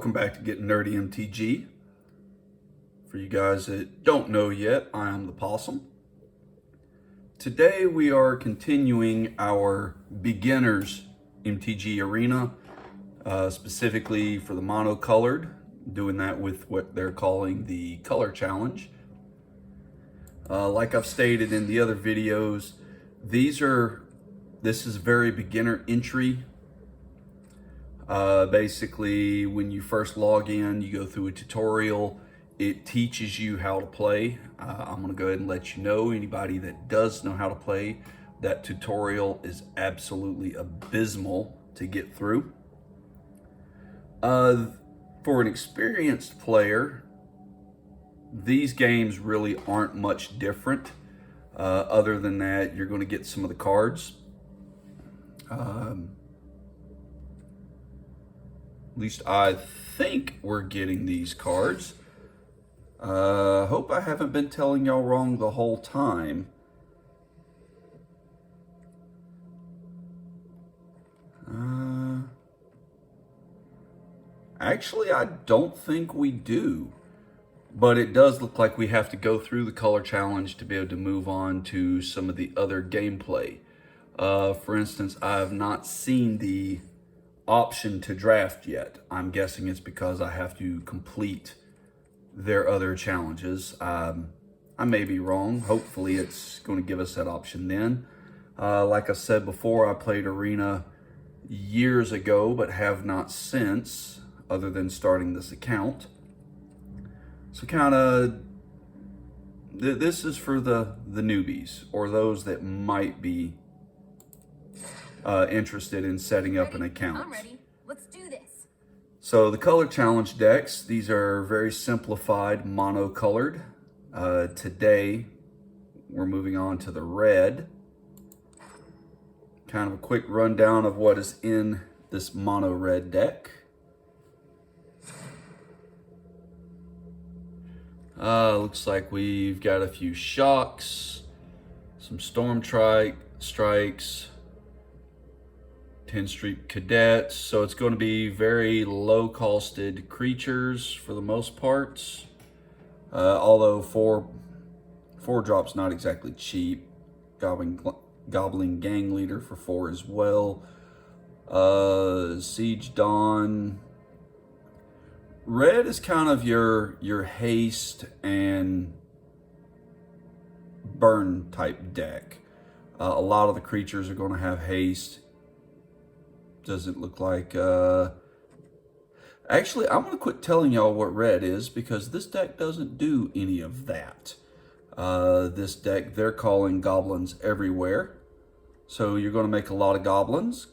welcome back to Getting Nerdy MTG. For you guys that don't know yet, I am the Possum. Today we are continuing our beginners MTG arena, specifically for the monocolored, doing that with what they're calling the color challenge. Like I've stated in the other videos, this is very beginner entry. Basically, when you first log in, you go through a tutorial. It teaches you how to play. I'm going to go ahead and let you know, anybody that does know how to play, that tutorial is absolutely abysmal to get through. For an experienced player, these games really aren't much different. Other than that, you're going to get some of the cards. At least I think we're getting these cards. Hope I haven't been telling y'all wrong the whole time. Actually, I don't think we do. But it does look like we have to go through the color challenge to be able to move on to some of the other gameplay. For instance, I have not seen the option to draft yet. I'm guessing it's because I have to complete their other challenges. I may be wrong. Hopefully it's going to give us that option then. Like I said before, I played Arena years ago, but have not since, other than starting this account. So kind of, this is for the newbies, or those that might be interested in setting up an account. I'm ready. Let's do this. So the color challenge decks, these are very simplified, monocolored. Today, we're moving on to the red. Kind of a quick rundown of what is in this mono red deck. Looks like we've got a few shocks, some storm strikes, 10 street cadets. So it's going to be very low costed creatures for the most part. Although four drops not exactly cheap. Goblin Gang Leader for 4 as well. Siege Dawn. Red is kind of your haste and burn type deck. A lot of the creatures are going to have haste. Doesn't look like... Actually, I'm going to quit telling y'all what red is because this deck doesn't do any of that. This deck, they're calling goblins everywhere. So you're going to make a lot of goblins.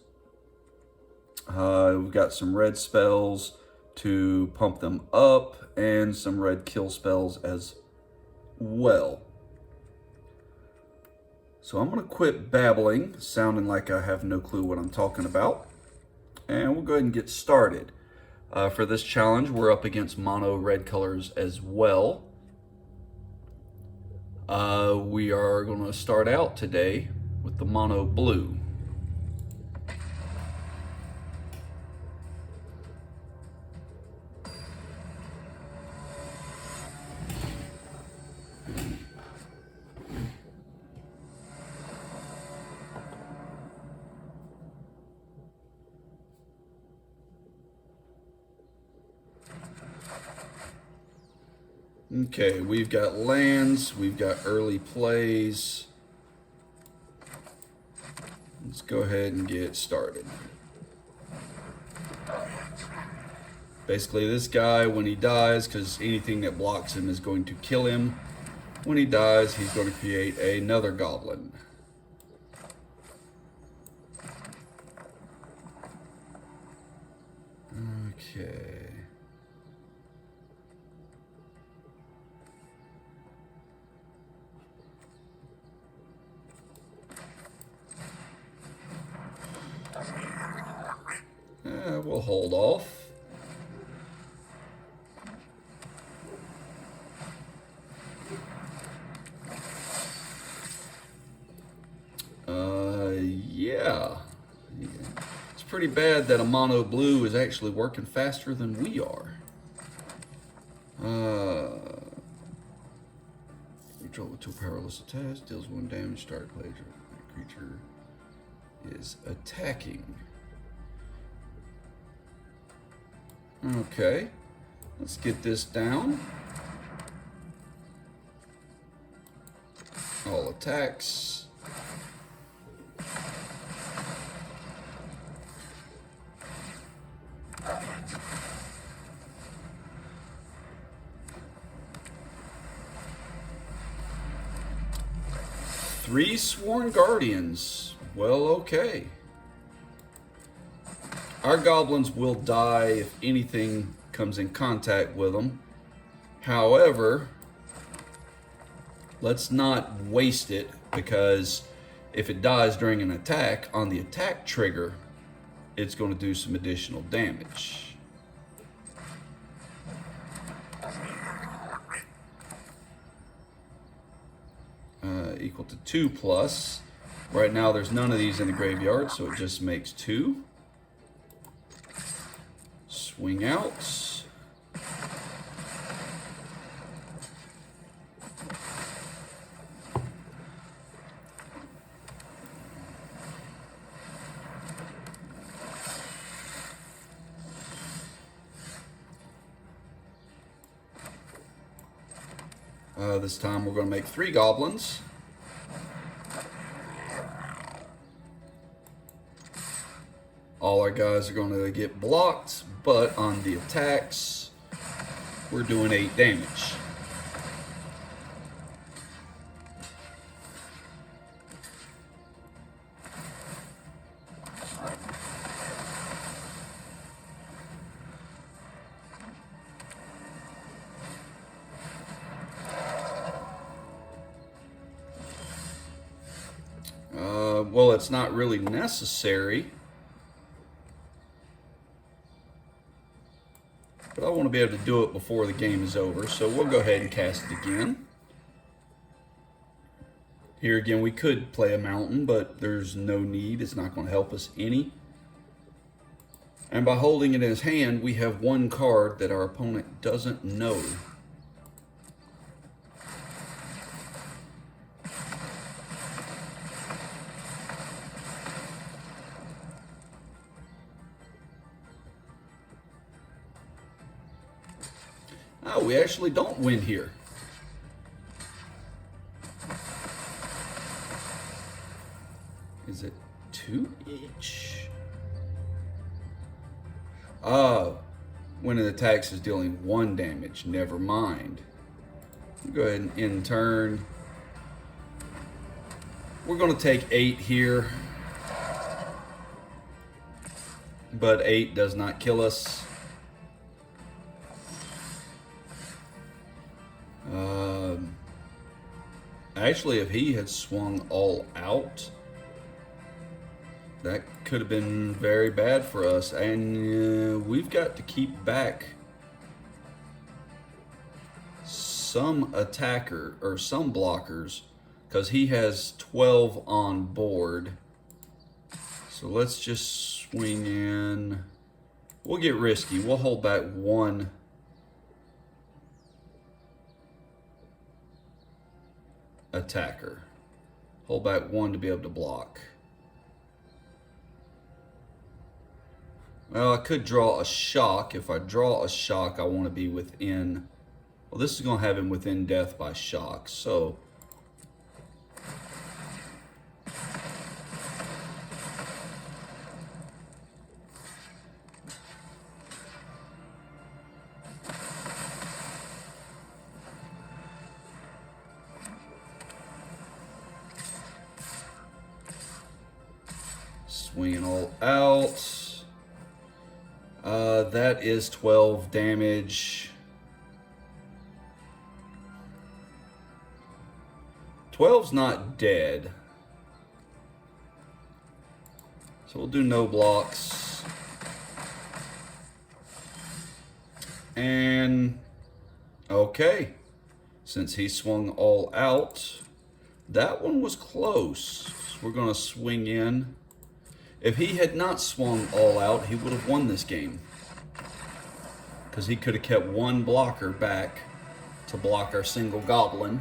We've got some red spells to pump them up and some red kill spells as well. So I'm going to quit babbling, sounding like I have no clue what I'm talking about. And we'll go ahead and get started. For this challenge, we're up against mono red colors as well. We are going to start out today with the mono blue. Okay, we've got lands, we've got early plays. Let's go ahead and get started. Basically, this guy, when he dies, because anything that blocks him is going to kill him, when he dies, he's going to create another goblin. Okay. We'll hold off. pretty bad that a mono blue is actually working faster than we are. Control with 2 powerless attacks, deals 1 damage, start play. Creature is attacking. Okay, let's get this down. All attacks. Three Sworn Guardians. Well, okay. Our goblins will die if anything comes in contact with them. However, let's not waste it, because if it dies during an attack, on the attack trigger, it's going to do some additional damage. Equal to 2 plus. Right now there's none of these in the graveyard, so it just makes 2. Swing out. This time we're going to make 3 goblins. All our guys are going to get blocked, but on the attacks, we're doing 8 damage. Well, it's not really necessary, but I want to be able to do it before the game is over, so we'll go ahead and cast it again. Here again, we could play a mountain, but there's no need. It's not going to help us any. And by holding it in his hand, we have 1 card that our opponent doesn't know. Oh, we actually don't win here. Is it 2 each? When it attacks is dealing 1 damage. Never mind. Go ahead and end turn. We're going to take 8 here. But 8 does not kill us. Actually, if he had swung all out, that could have been very bad for us. And we've got to keep back some attacker or some blockers, because he has 12 on board. So let's just swing in. We'll get risky. We'll hold back 1 attacker. Hold back 1 to be able to block. Well, I could draw a shock. If I draw a shock, I want to be within... Well, this is going to have him within death by shock, so... Swinging all out. That is 12 damage. 12's not dead. So we'll do no blocks. And okay. Since he swung all out, that one was close. So we're going to swing in. If he had not swung all out, he would have won this game. Because he could have kept one blocker back to block our single goblin.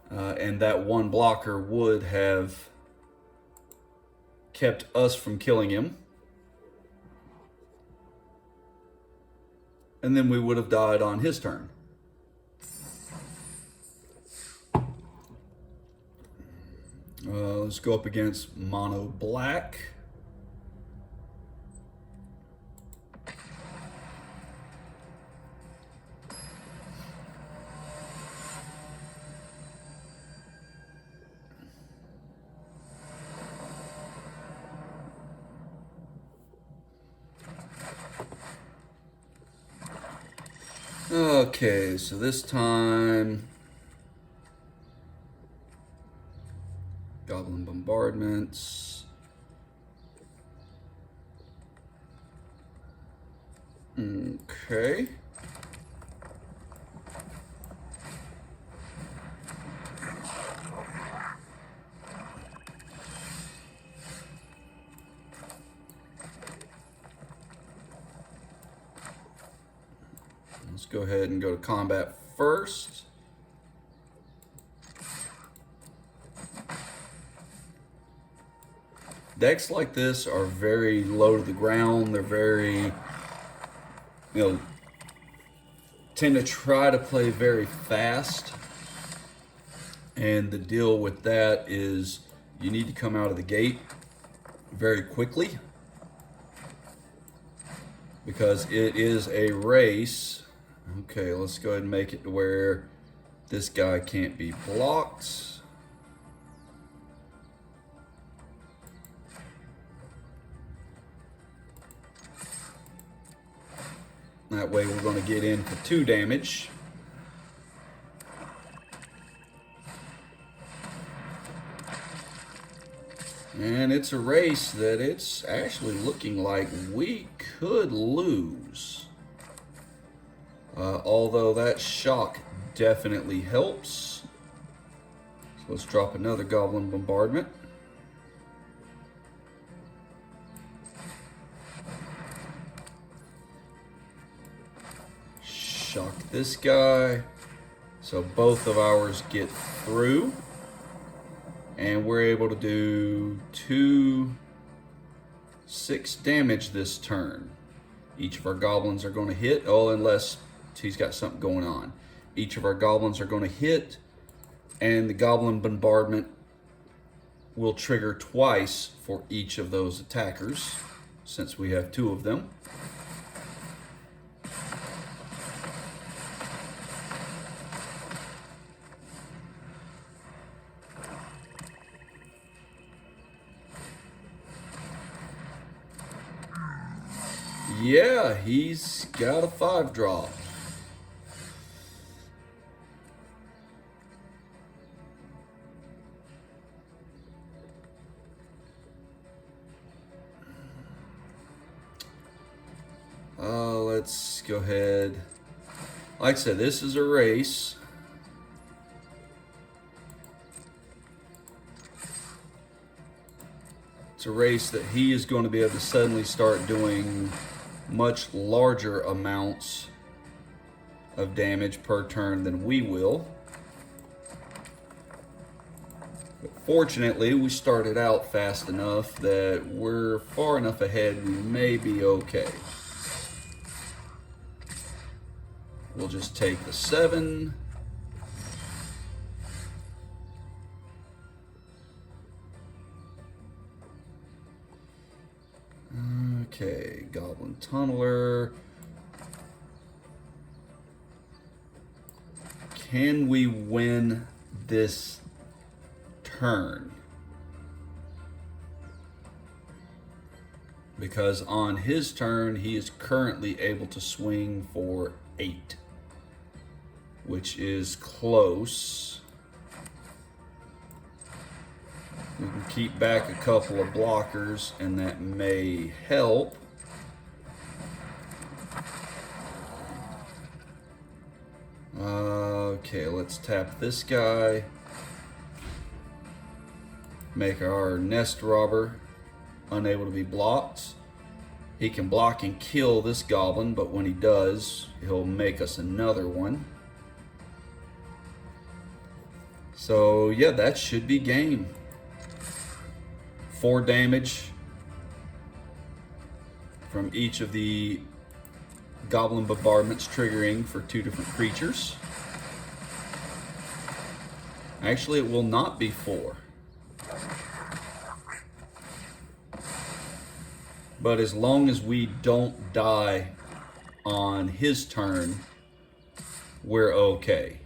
And that one blocker would have kept us from killing him. And then we would have died on his turn. Let's go up against mono black. Okay, so this time goblin bombardments. Okay. Let's go ahead and go to combat first. Decks like this are very low to the ground. They're very, tend to try to play very fast. And the deal with that is you need to come out of the gate very quickly, because it is a race. Okay, let's go ahead and make it to where this guy can't be blocked. That way we're going to get in for 2 damage. And it's a race that it's actually looking like we could lose. Although that shock definitely helps. So let's drop another goblin bombardment. Shock this guy. So both of ours get through. And we're able to do 6 damage this turn. Each of our goblins are going to hit. Oh, unless he's got something going on. Each of our goblins are going to hit. And the goblin bombardment will trigger twice for each of those attackers, since we have 2 of them. Yeah, he's got a 5-drop. Let's go ahead. Like I said, this is a race. It's a race that he is going to be able to suddenly start doing much larger amounts of damage per turn than we will. But fortunately, we started out fast enough that we're far enough ahead, we may be okay. We'll just take the 7. Okay, Goblin Tunneler. Can we win this turn? Because on his turn, he is currently able to swing for 8, which is close. We can keep back a couple of blockers, and that may help. Okay, let's tap this guy. Make our nest robber unable to be blocked. He can block and kill this goblin, but when he does, he'll make us another one. So yeah, that should be game. 4 damage from each of the goblin bombardments triggering for 2 different creatures. Actually, it will not be 4. But as long as we don't die on his turn, we're okay.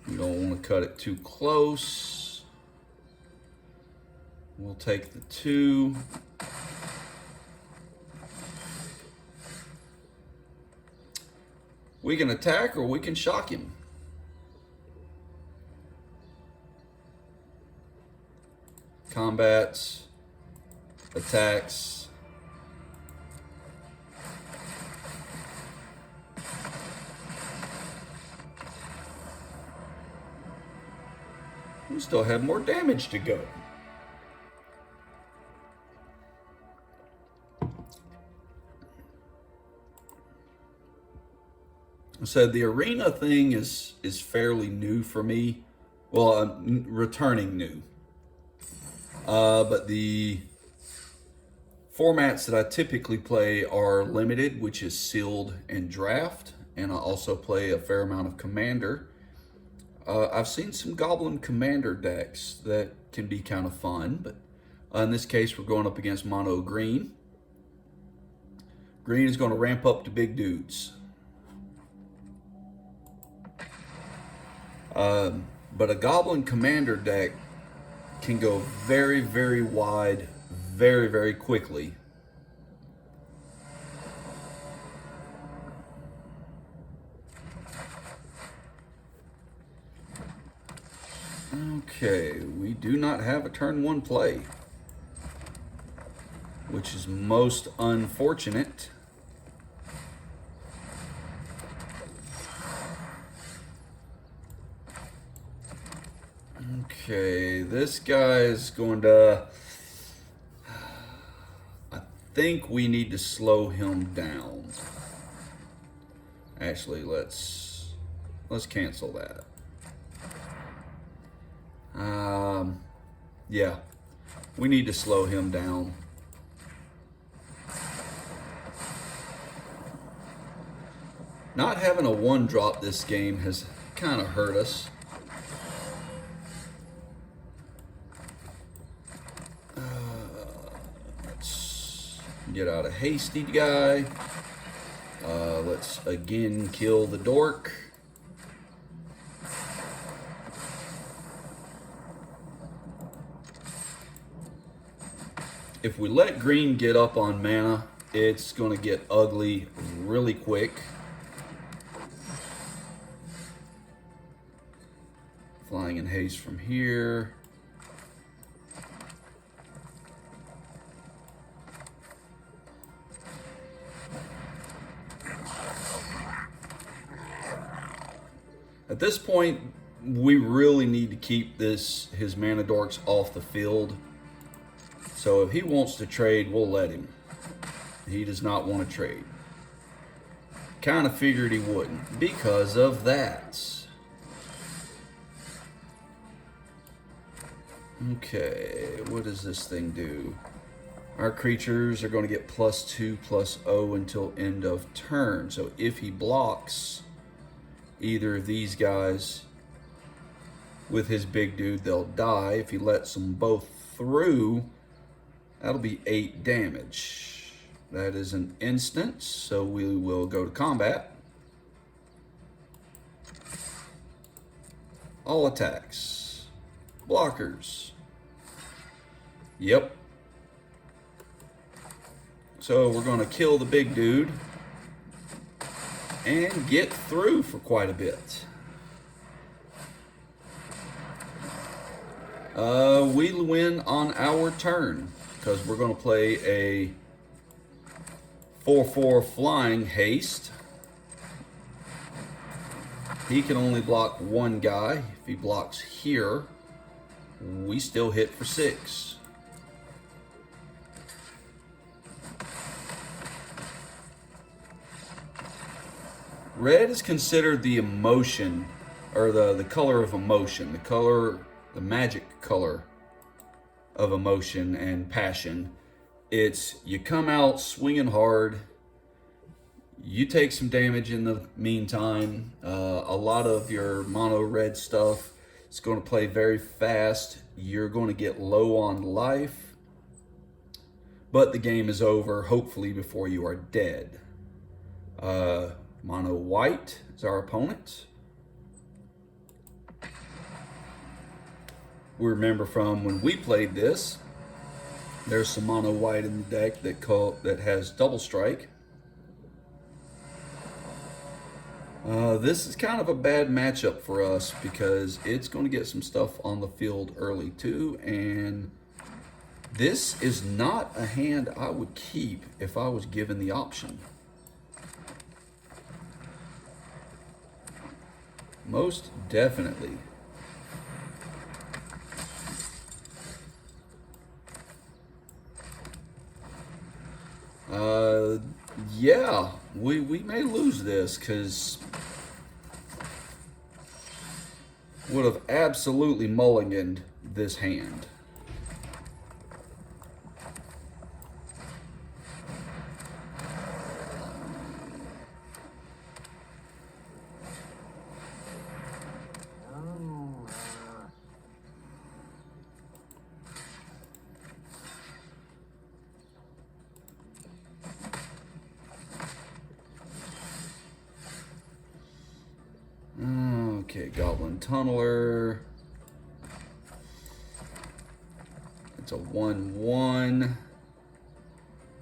We don't want to cut it too close. We'll take the 2. We can attack or we can shock him. Combats, attacks. We still have more damage to go. So the arena thing is fairly new for me. Well, returning new. But the formats that I typically play are limited, which is sealed and draft. And I also play a fair amount of commander. I've seen some goblin commander decks that can be kind of fun, but in this case, we're going up against mono green. Green is going to ramp up to big dudes. But a goblin commander deck can go very, very wide, very, very quickly. Okay, we do not have a turn 1 play, which is most unfortunate. Okay, this guy is going to... I think we need to slow him down. Actually, let's cancel that. Yeah, we need to slow him down. Not having a 1-drop this game has kind of hurt us. Let's get out a hasty guy. Let's again kill the dork. If we let green get up on mana, it's going to get ugly really quick. Flying in haste from here. At this point, we really need to keep his mana dorks off the field. So if he wants to trade, we'll let him. He does not want to trade. Kind of figured he wouldn't because of that. Okay, what does this thing do? Our creatures are going to get +2/+0 until end of turn. So if he blocks either of these guys with his big dude, they'll die. If he lets them both through, that'll be 8 damage. That is an instant, so we will go to combat. All attacks. Blockers. Yep. So we're going to kill the big dude and get through for quite a bit. We win on our turn because we're going to play a 4/4 flying haste. He can only block one guy. If he blocks here, We still hit for 6. Red is considered the emotion, or the color of emotion, the magic color of emotion and passion. It's you come out swinging hard, you take some damage in the meantime. A lot of your mono red stuff is going to play very fast. You're going to get low on life, but the game is over, hopefully, before you are dead. Mono white is our opponent. We remember from when we played this, there's some mono white in the deck that has double strike. This is kind of a bad matchup for us because it's going to get some stuff on the field early too, and this is not a hand I would keep if I was given the option. Most definitely. Yeah, we may lose this because would have absolutely mulliganed this hand. Okay, Goblin Tunneler. It's a 1/1.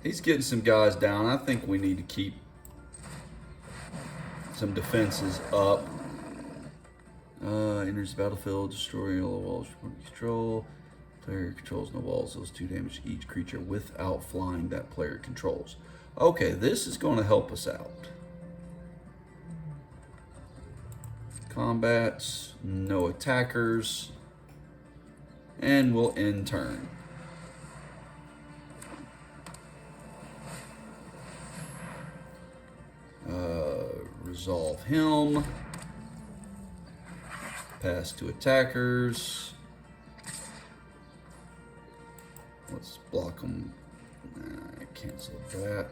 He's getting some guys down. I think we need to keep some defenses up. Enters the battlefield, destroying all the walls from control. Player controls no walls, deals 2 damage to each creature without flying that player controls. Okay, this is going to help us out. Combats, no attackers, and we'll end turn. Resolve him. Pass to attackers. Let's block them. Cancel that.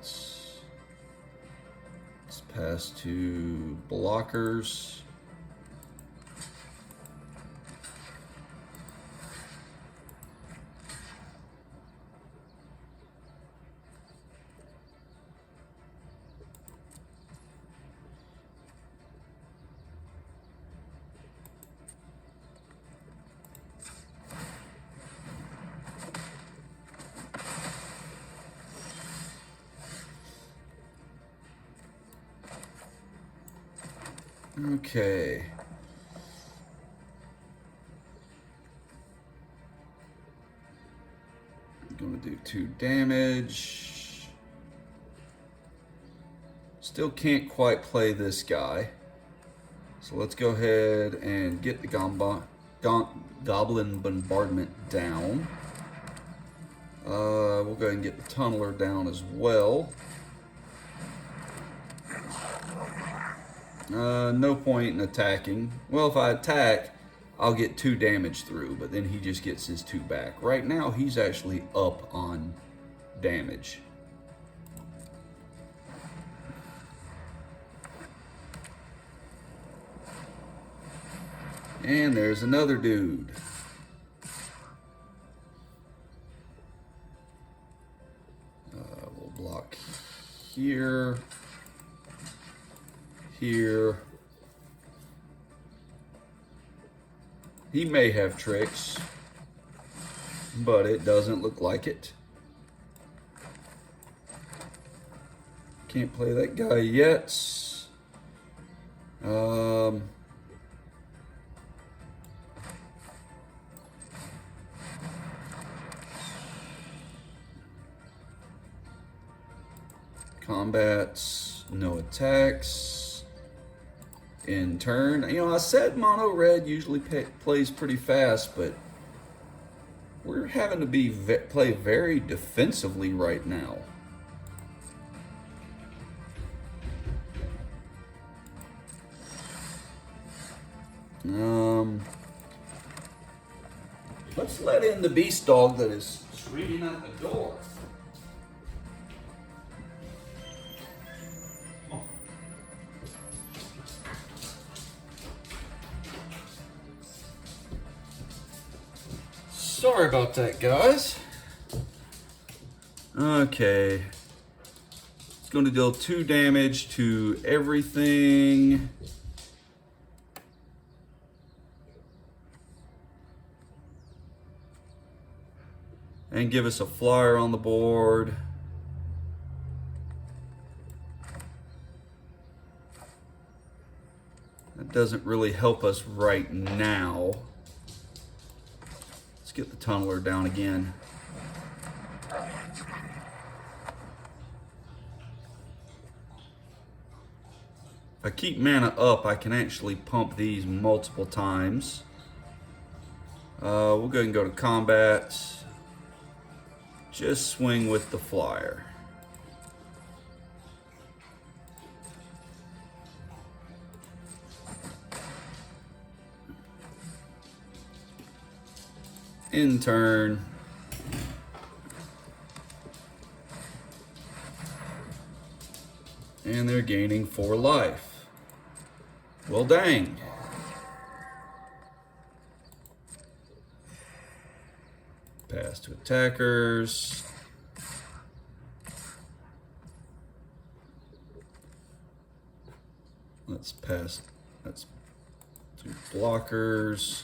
Let's pass to blockers. Okay. I'm gonna do 2 damage. Still can't quite play this guy. So let's go ahead and get the Goblin Bombardment down. We'll go ahead and get the Tunneler down as well. No point in attacking. Well, if I attack, I'll get 2 damage through, but then he just gets his 2 back. Right now, he's actually up on damage. And there's another dude. We'll block here. Here. He may have tricks, but it doesn't look like it. Can't play that guy yet. Combats, no attacks. In turn, you know, I said mono red usually plays pretty fast, but We're having to play very defensively right now. Let's let in the beast dog that is screaming at the door. Sorry about that, guys. Okay. It's going to deal 2 damage to everything. And give us a flyer on the board. That doesn't really help us right now. Let's get the tunneler down again. If I keep mana up, I can actually pump these multiple times. We'll go ahead and go to combat. Just swing with the flyer. In turn. And they're gaining 4 life. Well, dang. Pass to attackers. Let's pass. That's to blockers.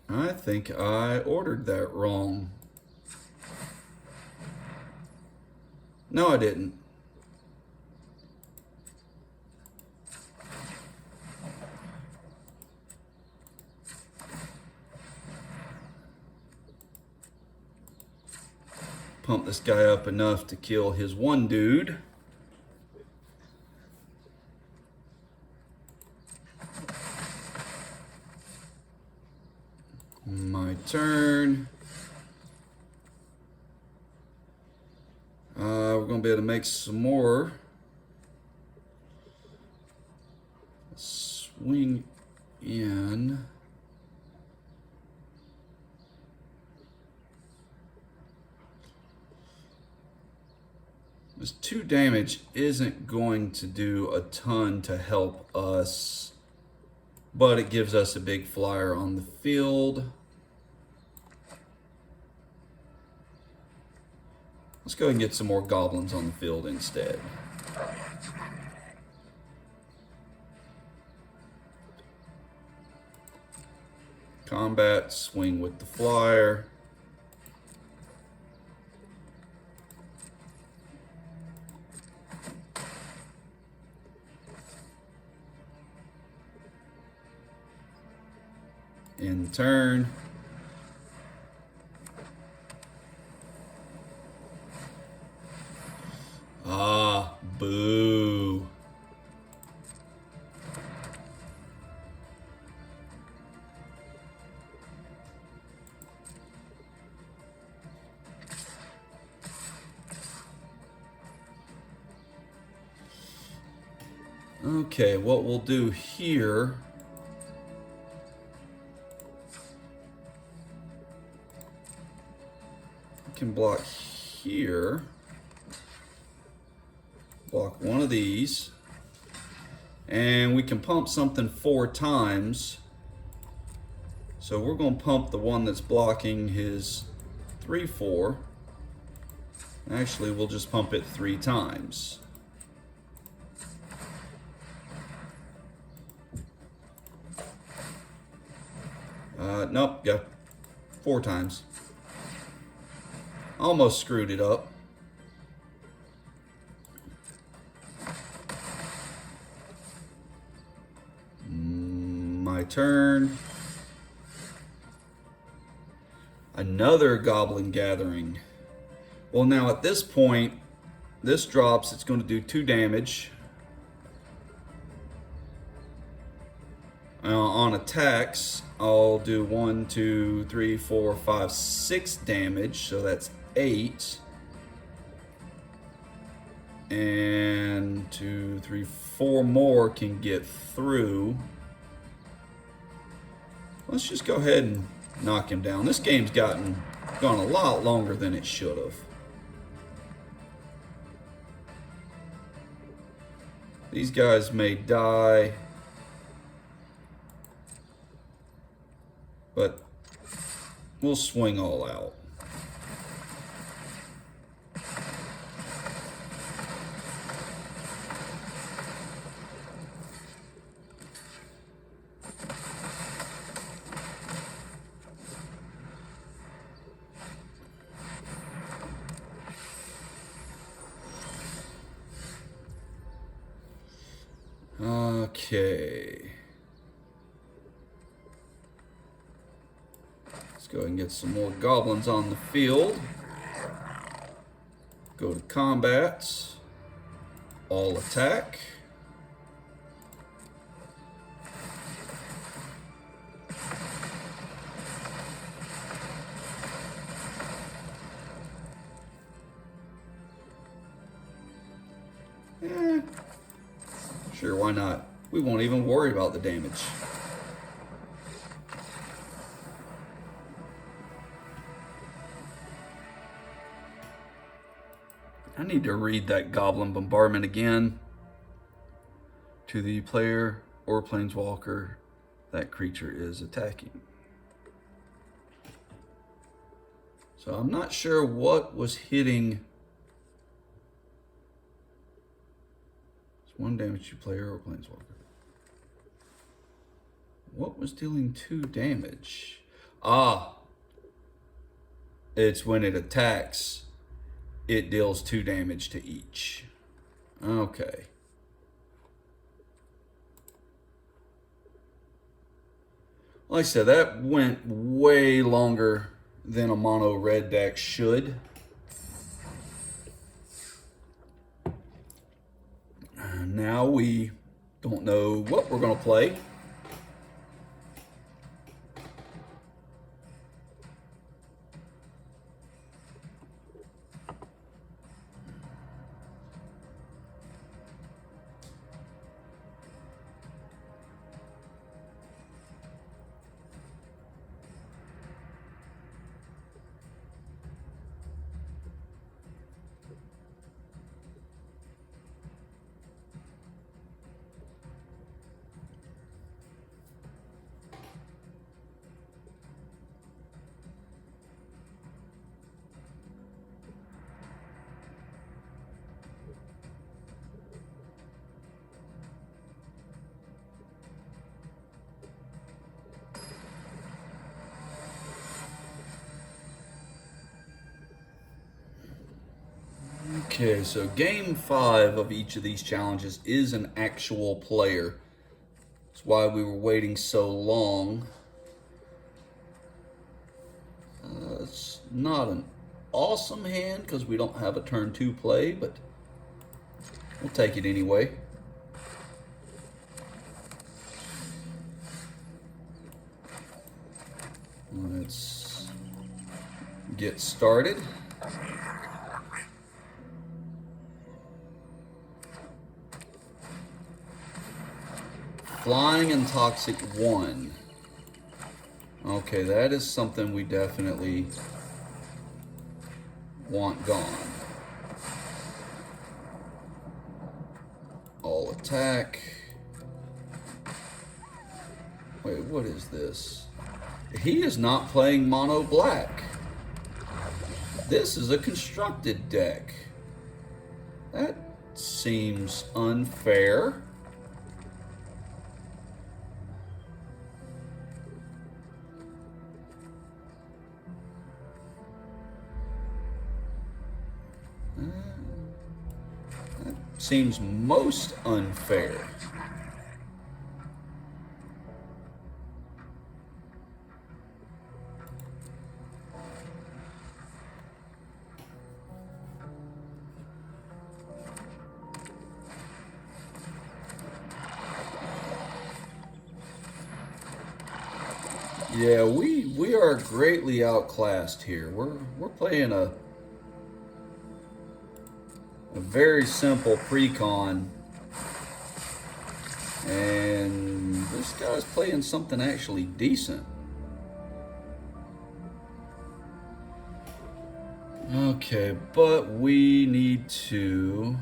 I think I ordered that wrong. No, I didn't. Pump this guy up enough to kill his one dude. My turn. We're going to be able to make some more. Swing in. This 2 damage isn't going to do a ton to help us, but it gives us a big flyer on the field. Let's go ahead and get some more goblins on the field instead. Combat, swing with the flyer. In turn. Ah, boo. Okay, what we'll do here, we can block here, block one of these, and we can pump something 4 times. So we're going to pump the one that's blocking his 3/4. Actually, we'll just pump it 3 times. Nope, yeah, 4 times. Almost screwed it up. My turn. Another Goblin Gathering. Well, now at this point, this drops, it's going to do 2 damage. On attacks, I'll do 1, 2, 3, 4, 5, 6 damage, so that's 8. And 2, 3, 4 more can get through. Let's just go ahead and knock him down. This game's gone a lot longer than it should have. These guys may die, but we'll swing all out. Okay. Let's go ahead and get some more goblins on the field. Go to combat. All attack. Sure, why not? We won't even worry about the damage. I need to read that Goblin Bombardment again. To the player or planeswalker that creature is attacking. So I'm not sure what was hitting. 1 damage to player or planeswalker. What was dealing 2 damage? Ah, it's when it attacks, it deals 2 damage to each. Okay. Like I said, that went way longer than a mono red deck should. Now we don't know what we're going to play. Okay, so game 5 of each of these challenges is an actual player. That's why we were waiting so long. It's not an awesome hand because we don't have a turn 2 play, but we'll take it anyway. Let's get started. Flying and Toxic 1. Okay, that is something we definitely want gone. All attack. Wait, what is this? He is not playing mono black. This is a constructed deck. That seems unfair. That seems most unfair. Yeah, we are greatly outclassed here. We're playing a very simple pre-con, and this guy's playing something actually decent. Okay, but we need to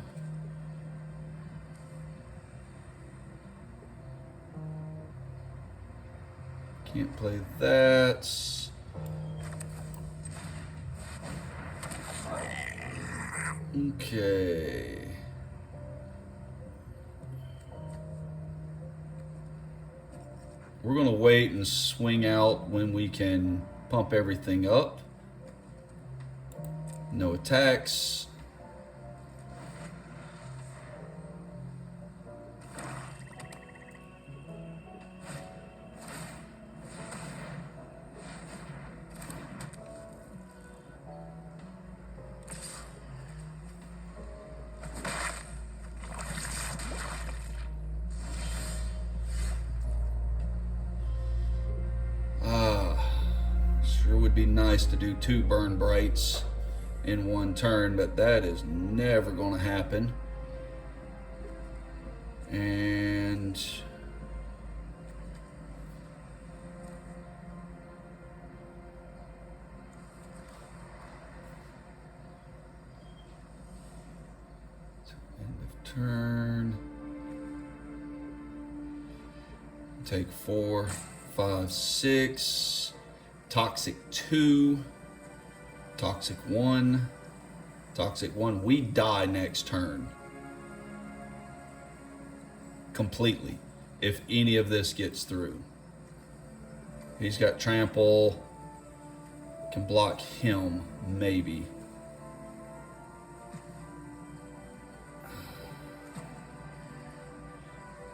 can't play that. Okay. We're gonna wait and swing out when we can pump everything up. No attacks. Sure would be nice to do 2 burn brights in one turn, but that is never going to happen. And end of turn. Take 4, 5, 6. Toxic 2. Toxic 1. Toxic 1. We die next turn. Completely. If any of this gets through. He's got trample. Can block him, maybe.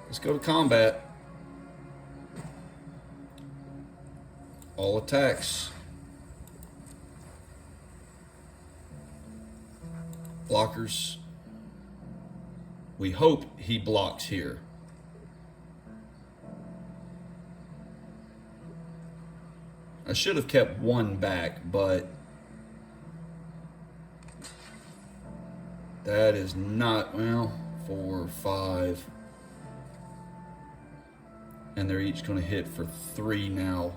Let's go to combat. All attacks. Blockers. We hope he blocks here. I should have kept 1 back, but that is not, well, 4, 5. And they're each going to hit for 3 now.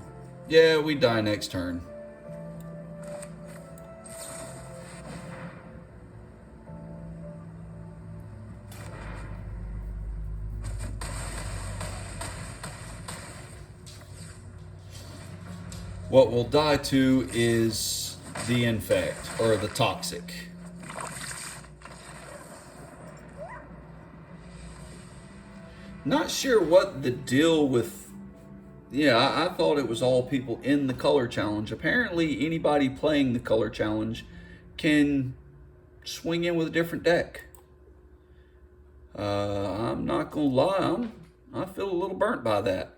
Yeah, we die next turn. What we'll die to is the infect, or the toxic. Not sure what the deal with... Yeah, I thought it was all people in the color challenge. Apparently, anybody playing the color challenge can swing in with a different deck. I'm not gonna lie, I feel a little burnt by that.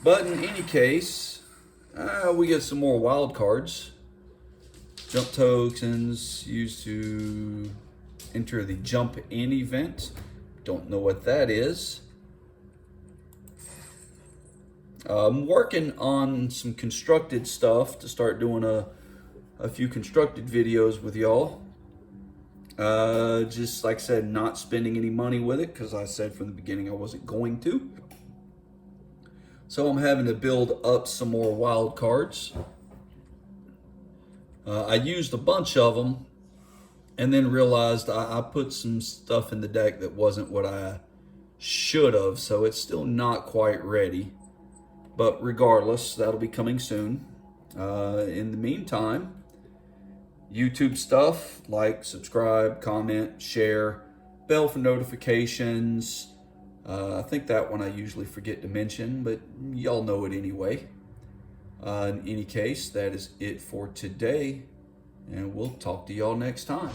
But in any case, we get some more wild cards. Jump tokens used to enter the jump in event. Don't know what that is. I'm working on some constructed stuff to start doing a few constructed videos with y'all. Just like I said, not spending any money with it because I said from the beginning I wasn't going to. So I'm having to build up some more wild cards. I used a bunch of them and then realized I put some stuff in the deck that wasn't what I should have, so it's still not quite ready. But regardless, that'll be coming soon. In the meantime, YouTube stuff, like, subscribe, comment, share, bell for notifications. I think that one I usually forget to mention, but y'all know it anyway. In any case, that is it for today, and we'll talk to y'all next time.